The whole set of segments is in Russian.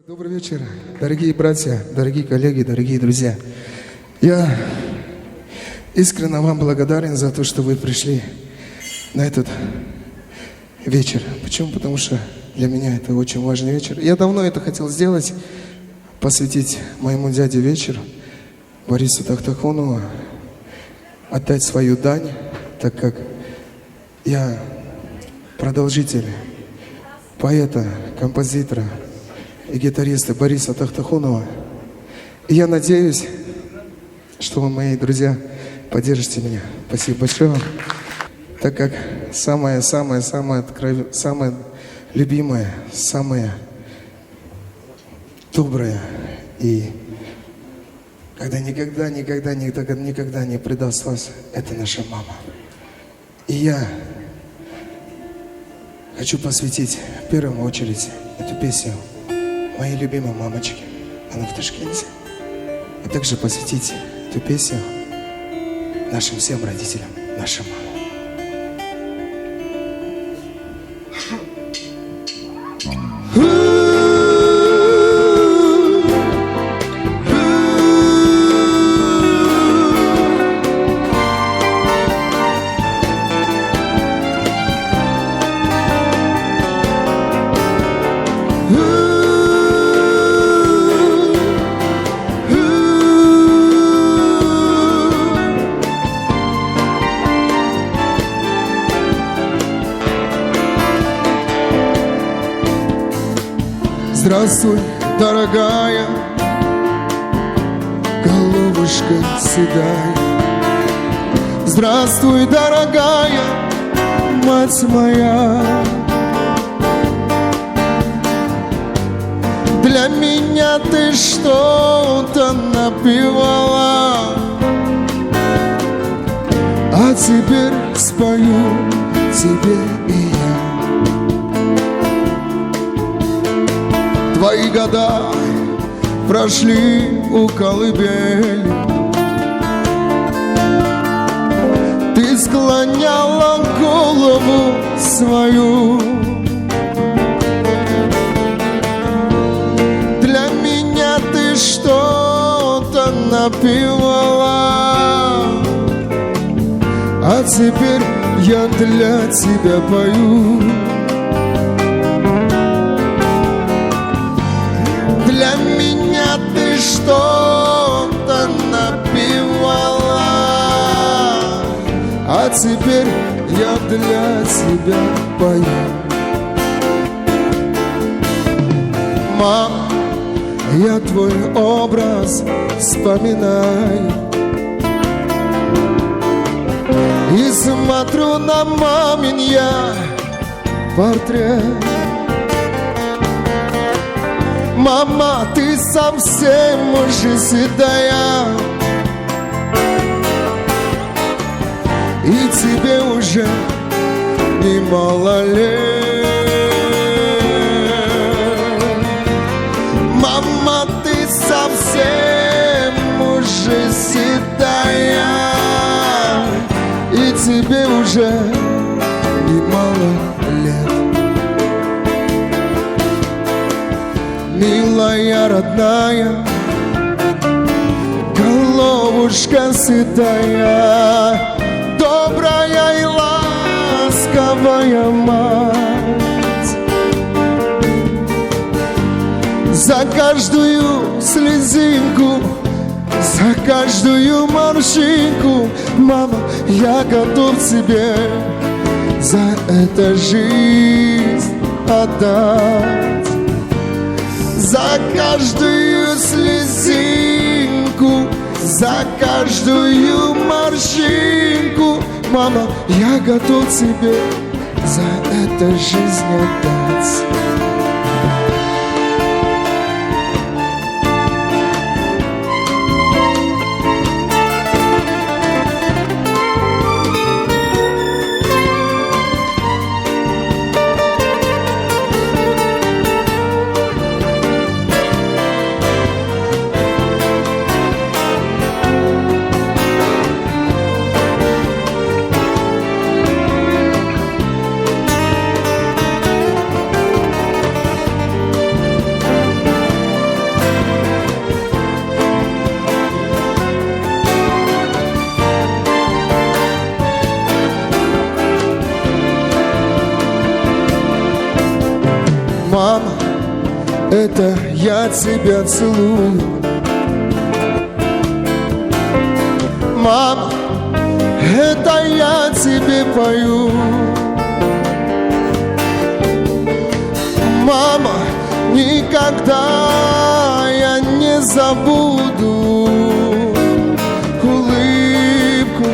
Добрый вечер, дорогие братья, дорогие коллеги, дорогие друзья. Я искренне вам благодарен за то, что вы пришли на этот вечер. Почему? Потому что для меня это очень важный вечер. Я давно это хотел сделать, посвятить моему дяде вечер, Борису Тахтахонову, отдать свою дань, так как я продолжитель поэта, композитора и гитариста Бориса Тахтахонова. И я надеюсь, что вы, мои друзья, поддержите меня. Спасибо большое вам. Так как самое любимое, самое доброе и когда никогда не предаст вас, это наша мама. И я хочу посвятить в первую очередь эту песню моей любимой мамочке, она в Ташкенте. И также посвятить эту песню нашим всем родителям, нашей маме. Здравствуй, дорогая, головушка седая. Здравствуй, дорогая, мать моя. Для меня ты что-то напевала, а теперь спою тебе и я. Твои года прошли у колыбели, ты склоняла голову свою. Для меня ты что-то напевала, а теперь я для тебя пою. Для меня ты что-то напевала, а теперь я для тебя пою. Мам, я твой образ вспоминаю и смотрю на мамин я портрет. Мама, ты совсем уже седая, и тебе уже немало лет. Мама, ты совсем уже седая, и тебе уже немало лет. Милая, родная, головушка седая, добрая и ласковая мать. За каждую слезинку, за каждую морщинку, мама, я готов тебе за это жизнь отдать. За каждую слезинку, за каждую морщинку, мама, я готов тебе за это жизнь отдать. Мама, это я тебя целую. Мама, это я тебе пою. Мама, никогда я не забуду улыбку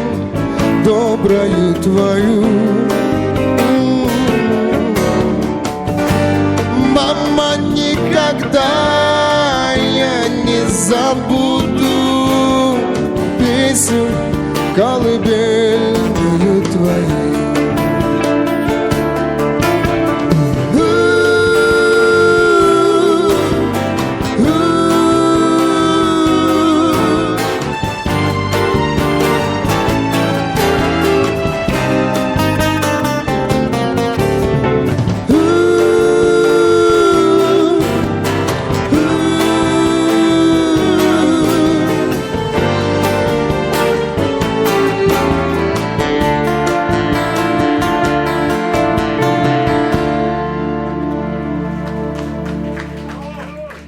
добрую твою. Мама, никогда я не забуду